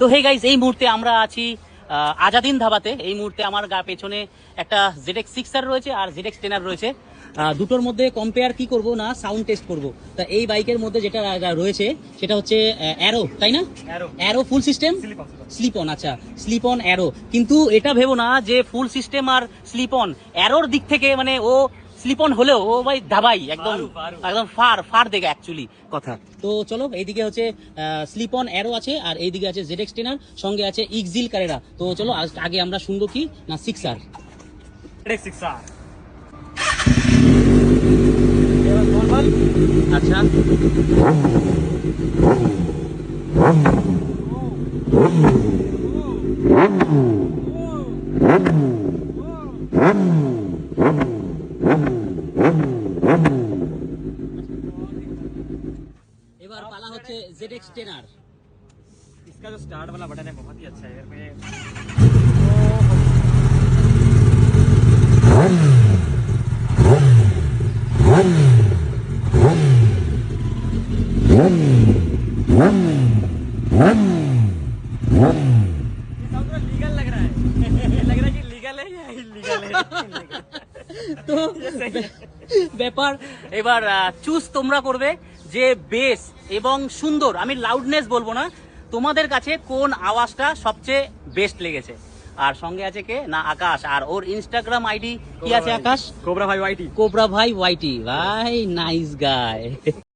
তো hey guys, এই মুহূর্তে আমরা আছি আজাদিন ধাবাতে। এই মুহূর্তে আমার পেছনে একটা ZX 6R রয়েছে আর ZX 10R রয়েছে। দুটোর মধ্যে কম্পেয়ার কি করব না, সাউন্ড টেস্ট করব। তা এই বাইকের মধ্যে যেটা রয়েছে সেটা হচ্ছে অ্যারো, তাই না? Arrow full system, sleep on. আচ্ছা, স্লিপ অন অ্যারো। কিন্তু এটা ভেবো না যে ফুল সিস্টেম আর স্লিপ অন, অ্যারোর দিক থেকে মানে ও স্লিপ অন হলেও ও ভাই ধাবাই একদম একদম ফার দেখে অ্যাকচুয়ালি কথা। তো চলো, এইদিকে হচ্ছে স্লিপ অন অ্যারো আছে আর এইদিকে আছে ZX 10R, সঙ্গে আছে ইক্সিল কারেরা। তো চলো আগে আমরা শুনবো কি না 6R। আচ্ছা, एबार पाला होच्छे ZX 10R। इसका जो स्टार्ट वाला बटन है बहुत ही अच्छा है यार। लीगल लग रहा है, लग रहा है कि लीगल है या इलीगल है। তো ব্যাপার এবার চুজ তোমরা করবে যে বেস এবং সুন্দর, আমি লাউডনেস বলবো না, তোমাদের কাছে কোন আওয়াজটা সবচেয়ে বেস্ট লেগেছে। আর সঙ্গে আছে কে না আকাশ, আর ওর ইনস্টাগ্রাম আইডি কি আছে আকাশ? कोबरा भाई वाईटी। কোবরা ভাই ওয়াইটি, ভাই নাইস গায়।